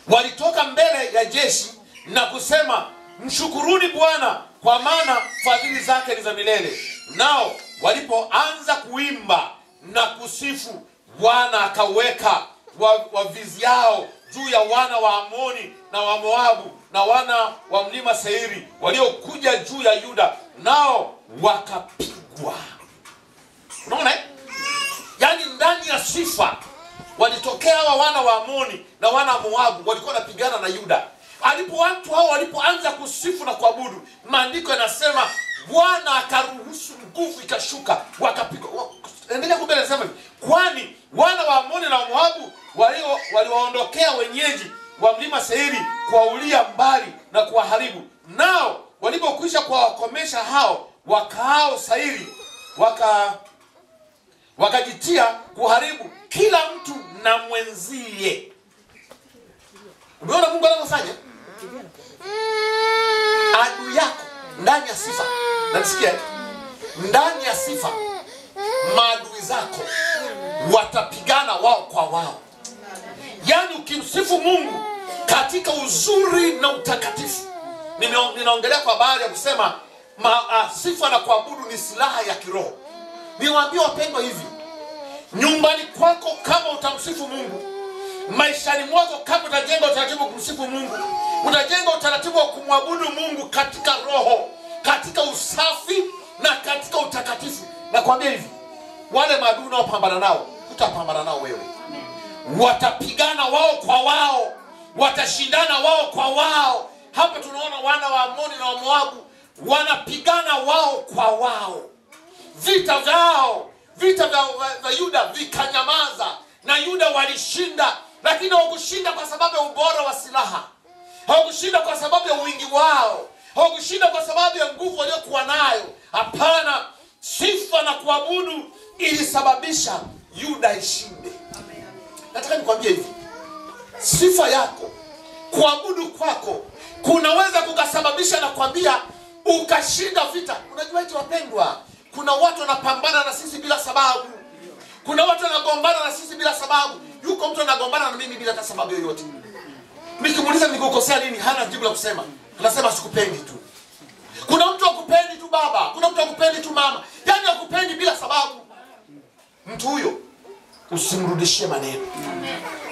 walitoka mbele ya jeshi na kusema, mshukuruni Bwana kwa maana fadhili zake ni za milele. Nao walipoanza kuimba na kusifu, Bwana akaweka waviziao juu ya wana wa Amoni na wa Moabu na wana wa mlima Seiri waliokuja juu ya Yuda, nao wakapigwa. Unaona? Yaani ndani ya sifa walitokea wana wa Amoni na wana wa Moabu walikuwa wanapigana na Yuda. Watu hao walipoanza kusifu na kuabudu, maandiko yanasema Bwana akaruhusu nguvu ikashuka, wakapigwa. Endelea kubele nasema hivi, kwani wana wa Amoni na wa Moabu waliwaondokea wenyeji wa mlima Seiri kuwaulia mbali na kuwaharibu. Nao walipokwisha kuwakomesha hao wakaao Seiri, wakajitia kuharibu kila mtu na mwenzie. Umeona Mungu anavyofanya? Adui yako ndani ya sifa, na nisikia ndani ya sifa, maadui zako watapigana wao kwa wao. Yaani ukimsifu Mungu katika uzuri na utakatifu, ninaongelea kwa habari ya kusema sifa na kuabudu ni silaha ya kiroho. Niwaambie wapendwa hivi, nyumbani kwako kama utamsifu Mungu, maishani mwako kama utajenga utaratibu kumsifu Mungu, utajenga utaratibu wa kumwabudu Mungu katika roho, katika usafi na katika utakatifu. Na kwambia hivi, wale maadui unaopambana nao, utapambana nao wewe. Watapigana wao kwa wao, watashindana wao kwa wao. Hapa tunaona wana wa Amoni na wa Moabu wanapigana wao kwa wao. Vita vya Yuda vikanyamaza, na Yuda walishinda, lakini hawakushinda kwa sababu ya ubora wa silaha, hawakushinda kwa sababu ya wingi wao, hawakushinda kwa sababu ya nguvu waliokuwa nayo. Hapana, sifa na kuabudu ilisababisha Yuda ishinde. Nataka nikwambie hivi, sifa yako, kuabudu kwako kunaweza kukasababisha na kwambia ukashinda vita. Unajua hicho wapendwa, kuna watu wanapambana na sisi bila sababu. Kuna watu wanagombana na sisi bila sababu. Yuko mtu anagombana na mimi bila hata sababu yoyote. Nikimuuliza nikukosea nini, hana jibu la kusema. Anasema sikupendi tu. Kuna mtu akupendi tu baba, kuna mtu akupendi tu mama. Yaani akupendi bila sababu. Mtu huyo usimrudishie maneno.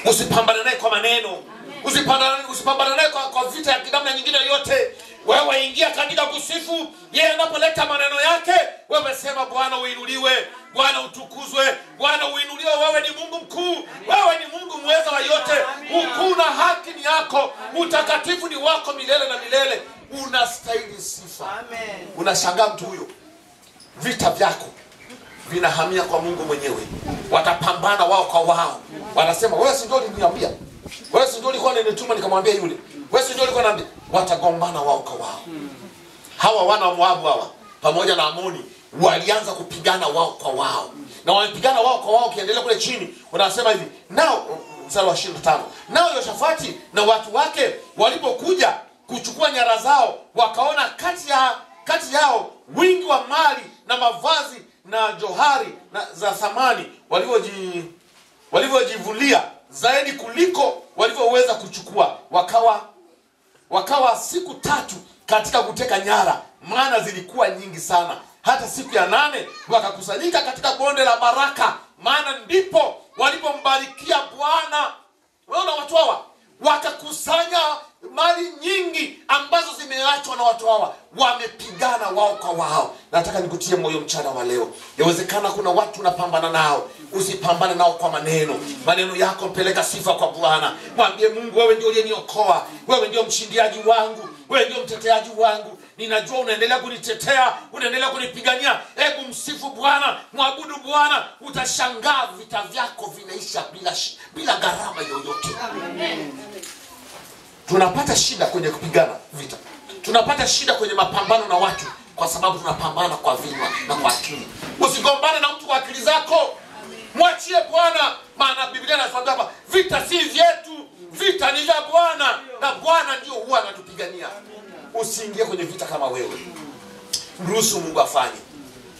Usipambane naye kwa maneno. Usipambane naye kwa vita ya kidamna nyingine yote. Wewe ingia katika kusifu. Yeye anapoleta maneno yake, wewe sema Bwana uinuliwe, Bwana utukuzwe, Bwana uinuliwe, wewe ni Mungu mkuu, wewe ni Mungu mweza wa yote. Ukuu na haki ni yako, utakatifu ni wako milele na milele. Unastahili sifa. Amen. Unashangaa mtu huyo, vita vyako vinahamia kwa Mungu mwenyewe. Watapambana wao kwa wao. Wanasema wewe si ndio uliniambia? Wewe si ndio ulikuwa unanituma nikamwambia yule? Wewe si ndio ulikuwa unaniambia? Watagombana wao kwa wao. Hawa wana wa Moabu hawa pamoja na Amoni walianza kupigana wao kwa wao. Na walipigana wao kwa wao, kiendelea kule chini wanasema hivi, nao mstari wa 25, nao Yoshafati na watu wake walipokuja kuchukua nyara zao, wakaona kati yao wingi wa mali na mavazi na johari na za thamani walivyojivulia zaidi kuliko walivyoweza kuchukua. Wakawa siku 3 katika kuteka nyara, maana zilikuwa nyingi sana. Hata siku ya 8 wakakusanyika katika bonde la Baraka, maana ndipo walipombarikia Bwana. Unaona watu hawa wakakusanya mali nyingi ambazo zimeachwa na watu hawa, wamepigana wao kwa wao. Nataka nikutie moyo mchana wa leo. Yawezekana kuna watu unapambana nao, usipambane nao kwa maneno. Maneno yako peleka sifa kwa Bwana. Mwambie Mungu, wewe ndio uliyeniokoa, wewe ndio mshindiaji wangu, wewe ndio mteteaji wangu. Ninajua unaendelea kunitetea, unaendelea kunipigania. Hebu msifu Bwana, mwabudu Bwana, utashangaa vita vyako vinaisha bila gharama yoyote. Amen. Tunapata shida kwenye kupigana vita. Tunapata shida kwenye mapambano na watu kwa sababu tunapambana kwa vinywa na kwa akili. Usigombane na mtu kwa akili zako. Mwachie Bwana, maana Biblia inasema hapa, vita si vyetu, vita ni vya Bwana, na Bwana ndio huwa anatupigania. Usiingie kwenye vita kama wewe. Mruhusu Mungu afanye.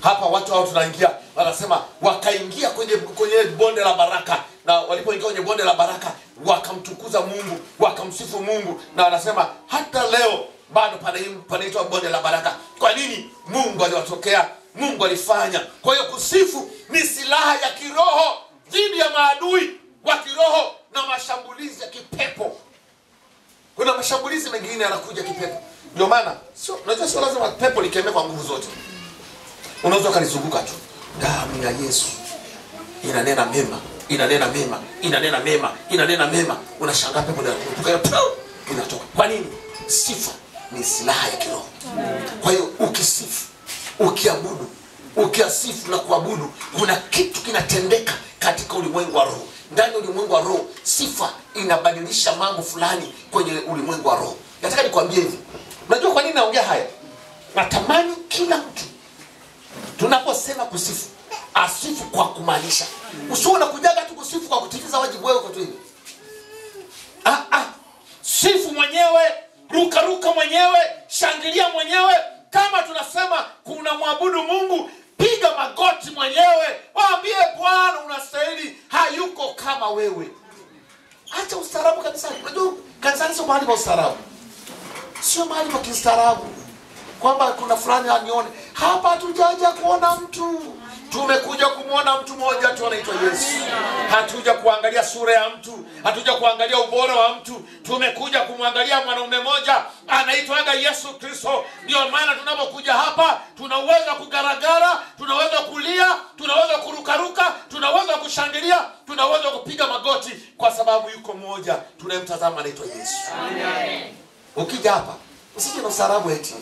Hapa watu hao tunaingia, wanasema wakaingia kwenye bonde la Baraka, na walipoingia kwenye bonde la baraka wakamtukuza Mungu, wakamsifu Mungu, na wanasema hata leo bado panaitwa bonde la baraka. Kwa nini? Mungu aliwatokea, Mungu alifanya. Kwa hiyo kusifu ni silaha ya kiroho dhidi ya maadui wa kiroho na mashambulizi ya kipepo. Kuna mashambulizi mengine yanakuja kipepo. Ndio maana unajua sio lazima pepo likemee kwa nguvu zote. Unaweza kalizunguka tu. Damu ya Yesu inanena mema, inanena mema, inanena mema, inanena mema. Unashangaa pepo linatoka. Kwa nini? Sifa ni silaha ya kiroho. Kwa hiyo ukisifu, ukiabudu, ukiasifu na kuabudu, kuna kitu kinatendeka katika ulimwengu wa roho. Ndani ya ulimwengu wa roho, sifa inabadilisha mambo fulani kwenye ulimwengu wa roho. Nataka nikwambie hivi. Unajua kwa nini naongea haya? Natamani kila mtu tunaposema kusifu, asifu kwa kumaanisha. Usiona kujaga tu kusifu kwa kutimiza wajibu wako tu hivi. Sifu mwenyewe, ruka mwenyewe, shangilia mwenyewe. Kama tunasema kuna muabudu Mungu, piga magoti mwenyewe. Waambie Bwana unastahili, hayuko kama wewe. Acha ustaarabu kanisani. Unajua kanisani sio mahali pa ustaarabu. Sio mahali pa kistaarabu. Kwamba kuna fulani anione. Hapa hatujaja kuona mtu. Tumekuja kumuona mtu mmoja tu anaitwa Yesu. Hatuja kuangalia sura ya mtu, hatuja kuangalia ubora wa mtu. Tumekuja kumwangalia mwanaume mmoja anaitwa Yesu Kristo. Ndio maana tunapokuja hapa tunaweza kugaragara, tunaweza kulia, tunaweza kurukaruka, tunaweza kushangilia, tunaweza kupiga magoti kwa sababu yuko mmoja tunayemtazama anaitwa Yesu. Amen. Ukija hapa usije na usarabu eti.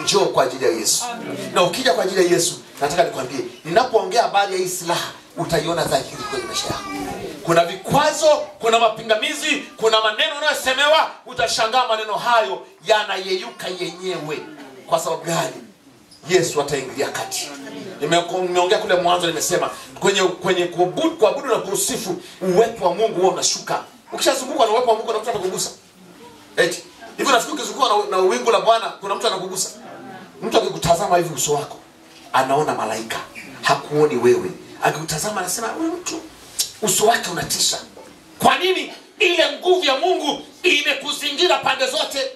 Njoo kwa ajili ya Yesu. Amen. Na ukija kwa ajili ya Yesu, nataka nikwambie, ninapoongea habari ya hii silaha utaiona dhahiri kwenye maisha yako. Kuna vikwazo, kuna mapingamizi, kuna maneno unayosemewa, utashangaa maneno hayo yanayeyuka yenyewe. Kwa sababu gani? Yesu ataingilia kati. Nimeongea kule mwanzo, nimesema kwenye kuabudu na kusifu, uwepo wa Mungu huwa unashuka. Ukishazungukwa na uwepo wa Mungu na mtu atakugusa. Eti hivi nafikiri ukizungukwa na wingu la Bwana kuna mtu anakugusa. Mtu akikutazama hivi uso wako anaona malaika, hakuoni wewe. Akikutazama anasema huyu mtu uso wake unatisha. Kwa nini? Ile nguvu ya Mungu imekuzingira pande zote.